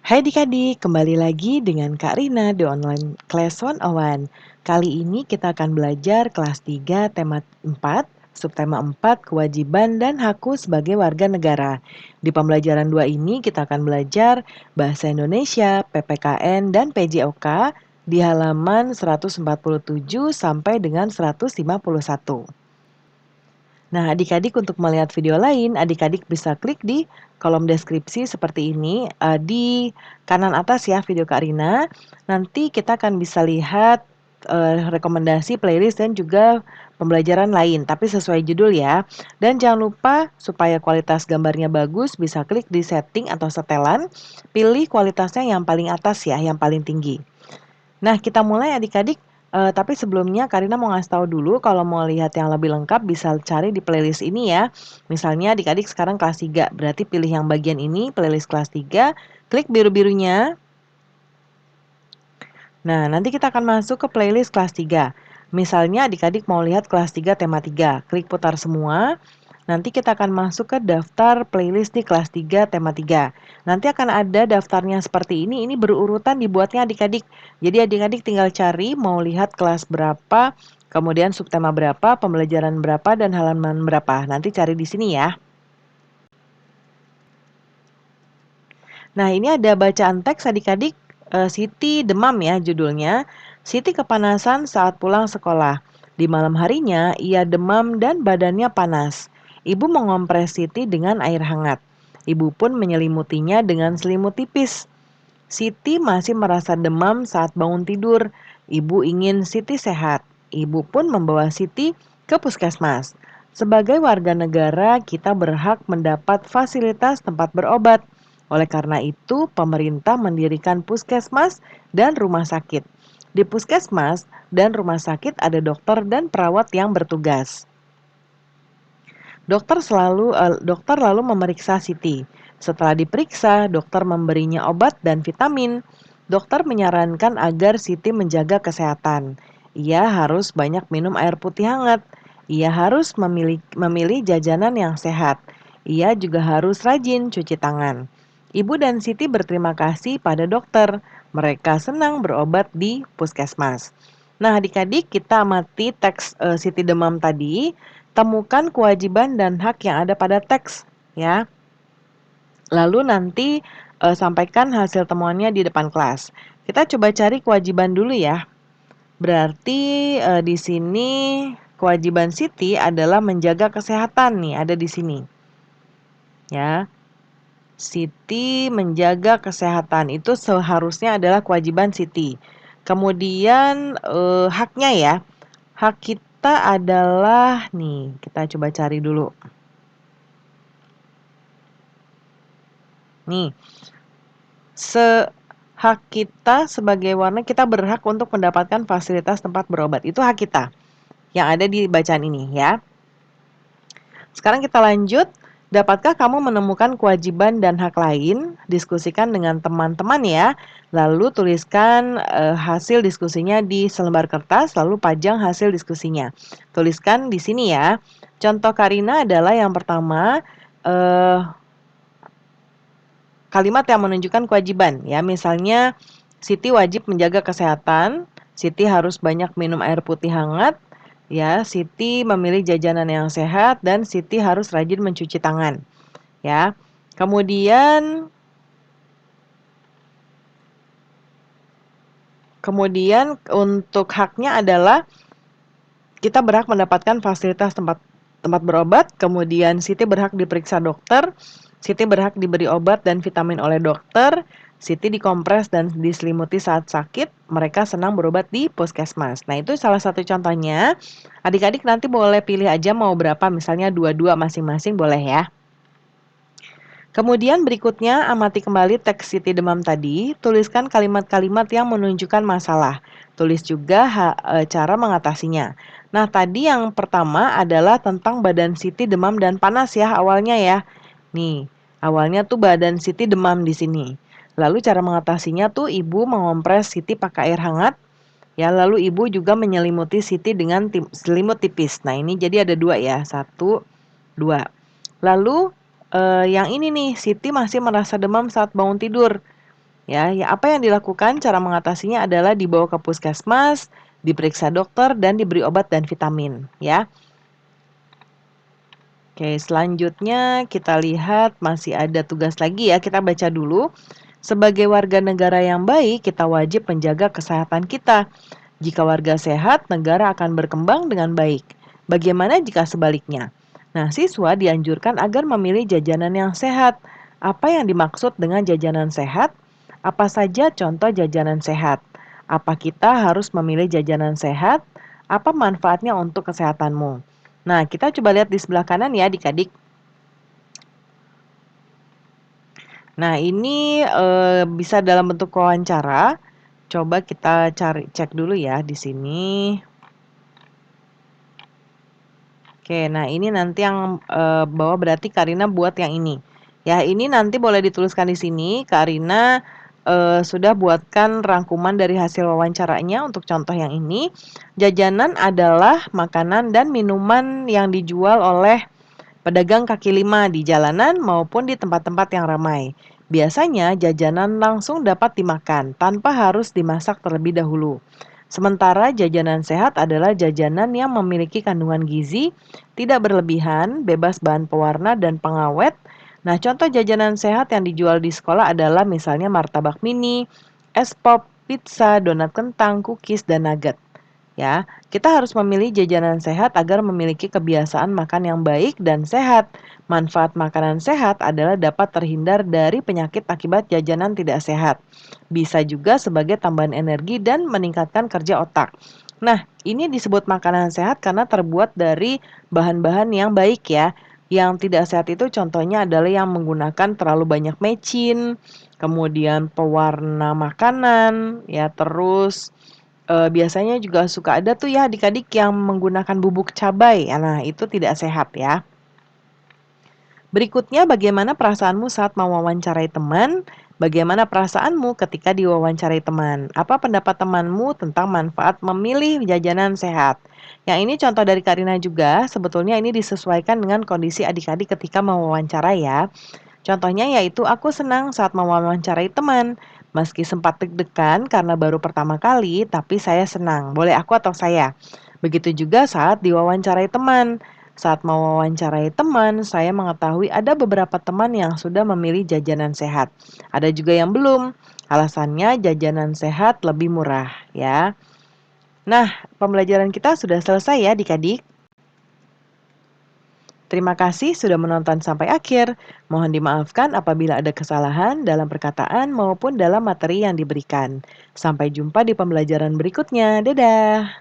Hai adik-adik, kembali lagi dengan Kak Rina di Online Class 101. Kali ini kita akan belajar kelas 3 tema 4, subtema 4, kewajiban dan hakku sebagai warga negara. Di pembelajaran 2 ini kita akan belajar Bahasa Indonesia, PPKN, dan PJOK di halaman 147 sampai dengan 151. Nah, adik-adik untuk melihat video lain, adik-adik bisa klik di kolom deskripsi seperti ini, di kanan atas ya video Kak Rina. Nanti kita akan bisa lihat, rekomendasi playlist dan juga pembelajaran lain, tapi sesuai judul ya. Dan jangan lupa supaya kualitas gambarnya bagus, bisa klik di setting atau setelan, pilih kualitasnya yang paling atas ya, yang paling tinggi. Nah, kita mulai adik-adik, tapi sebelumnya Karina mau ngasih tahu dulu kalau mau lihat yang lebih lengkap bisa cari di playlist ini ya. Misalnya adik-adik sekarang kelas 3, berarti pilih yang bagian ini, playlist kelas 3, klik biru-birunya. Nah, nanti kita akan masuk ke playlist kelas 3. Misalnya adik-adik mau lihat kelas 3 tema 3, klik putar semua. Nanti kita akan masuk ke daftar playlist di kelas 3 tema 3. Nanti akan ada daftarnya seperti ini berurutan dibuatnya adik-adik. Jadi adik-adik tinggal cari mau lihat kelas berapa, kemudian subtema berapa, pembelajaran berapa, dan halaman berapa. Nanti cari di sini ya. Nah, ini ada bacaan teks adik-adik, Siti demam ya judulnya. Siti kepanasan saat pulang sekolah. Di malam harinya, ia demam dan badannya panas. Ibu mengompres Siti dengan air hangat. Ibu pun menyelimutinya dengan selimut tipis. Siti masih merasa demam saat bangun tidur. Ibu ingin Siti sehat. Ibu pun membawa Siti ke puskesmas. Sebagai warga negara, kita berhak mendapat fasilitas tempat berobat. Oleh karena itu, pemerintah mendirikan puskesmas dan rumah sakit. Di puskesmas dan rumah sakit ada dokter dan perawat yang bertugas. Dokter lalu memeriksa Siti. Setelah diperiksa, dokter memberinya obat dan vitamin. Dokter menyarankan agar Siti menjaga kesehatan. Ia harus banyak minum air putih hangat. Ia harus memilih jajanan yang sehat. Ia juga harus rajin cuci tangan. Ibu dan Siti berterima kasih pada dokter. Mereka senang berobat di puskesmas. Nah, adik-adik kita amati teks Siti demam tadi. Temukan kewajiban dan hak yang ada pada teks, ya. Lalu nanti sampaikan hasil temuannya di depan kelas. Kita coba cari kewajiban dulu ya. Berarti di sini kewajiban Siti adalah menjaga kesehatan nih, ada di sini. Ya. Siti menjaga kesehatan itu seharusnya adalah kewajiban Siti. Kemudian haknya ya. Hak kita adalah nih, kita coba cari dulu. Nih, hak kita sebagai warga kita berhak untuk mendapatkan fasilitas tempat berobat. Itu hak kita yang ada di bacaan ini ya. Sekarang kita lanjut. Dapatkah kamu menemukan kewajiban dan hak lain? Diskusikan dengan teman-teman ya. Lalu tuliskan hasil diskusinya di selembar kertas, lalu pajang hasil diskusinya. Tuliskan di sini ya. Contoh Karina adalah yang pertama, kalimat yang menunjukkan kewajiban ya. Misalnya Siti wajib menjaga kesehatan, Siti harus banyak minum air putih hangat, ya, Siti memilih jajanan yang sehat dan Siti harus rajin mencuci tangan, ya. Kemudian untuk haknya adalah kita berhak mendapatkan fasilitas tempat berobat, kemudian Siti berhak diperiksa dokter, Siti berhak diberi obat dan vitamin oleh dokter, Siti dikompres dan diselimuti saat sakit, mereka senang berobat di puskesmas. Nah, itu salah satu contohnya. Adik-adik nanti boleh pilih aja mau berapa, misalnya dua-dua masing-masing boleh ya. Kemudian berikutnya amati kembali teks Siti demam tadi, tuliskan kalimat-kalimat yang menunjukkan masalah. Tulis juga cara mengatasinya. Nah, tadi yang pertama adalah tentang badan Siti demam dan panas ya awalnya ya. Nih, awalnya tuh badan Siti demam di sini. Lalu cara mengatasinya tuh ibu mengompres Siti pakai air hangat. Ya, lalu ibu juga menyelimuti Siti dengan selimut tipis. Nah, ini jadi ada dua ya, 1, 2. Lalu yang ini nih, Siti masih merasa demam saat bangun tidur. Ya, apa yang dilakukan cara mengatasinya adalah dibawa ke puskesmas, diperiksa dokter dan diberi obat dan vitamin, ya. Oke, selanjutnya kita lihat masih ada tugas lagi ya, kita baca dulu. Sebagai warga negara yang baik, kita wajib menjaga kesehatan kita. Jika warga sehat, negara akan berkembang dengan baik. Bagaimana jika sebaliknya? Nah, siswa dianjurkan agar memilih jajanan yang sehat. Apa yang dimaksud dengan jajanan sehat? Apa saja contoh jajanan sehat? Apa kita harus memilih jajanan sehat? Apa manfaatnya untuk kesehatanmu? Nah, kita coba lihat di sebelah kanan ya adik-adik. Nah, ini bisa dalam bentuk wawancara. Coba kita cek dulu ya di sini. Oke, nah ini nanti yang bawah berarti Karina buat yang ini. Ya, ini nanti boleh dituliskan di sini. Karina sudah buatkan rangkuman dari hasil wawancaranya untuk contoh yang ini. Jajanan adalah makanan dan minuman yang dijual oleh pedagang kaki lima di jalanan maupun di tempat-tempat yang ramai. Biasanya jajanan langsung dapat dimakan tanpa harus dimasak terlebih dahulu. Sementara jajanan sehat adalah jajanan yang memiliki kandungan gizi, tidak berlebihan, bebas bahan pewarna dan pengawet. Nah, contoh jajanan sehat yang dijual di sekolah adalah misalnya martabak mini, es pop, pizza, donat kentang, cookies, dan nugget. Ya, kita harus memilih jajanan sehat agar memiliki kebiasaan makan yang baik dan sehat. Manfaat makanan sehat adalah dapat terhindar dari penyakit akibat jajanan tidak sehat. Bisa juga sebagai tambahan energi dan meningkatkan kerja otak. Nah, ini disebut makanan sehat karena terbuat dari bahan-bahan yang baik ya. Yang tidak sehat itu contohnya adalah yang menggunakan terlalu banyak mecin, kemudian pewarna makanan, ya terus biasanya juga suka ada tuh ya adik-adik yang menggunakan bubuk cabai, ya, nah itu tidak sehat ya. Berikutnya bagaimana perasaanmu saat mewawancarai teman? Bagaimana perasaanmu ketika diwawancarai teman? Apa pendapat temanmu tentang manfaat memilih jajanan sehat? Yang ini contoh dari Karina juga, sebetulnya ini disesuaikan dengan kondisi adik-adik ketika mewawancarai ya. Contohnya yaitu aku senang saat mewawancarai teman. Meski sempat deg-degan karena baru pertama kali, tapi saya senang. Boleh aku atau saya? Begitu juga saat diwawancarai teman. Saat mewawancarai teman, saya mengetahui ada beberapa teman yang sudah memilih jajanan sehat. Ada juga yang belum. Alasannya jajanan sehat lebih murah, ya. Nah, pembelajaran kita sudah selesai ya, adik-adik. Terima kasih sudah menonton sampai akhir. Mohon dimaafkan apabila ada kesalahan dalam perkataan maupun dalam materi yang diberikan. Sampai jumpa di pembelajaran berikutnya. Dadah.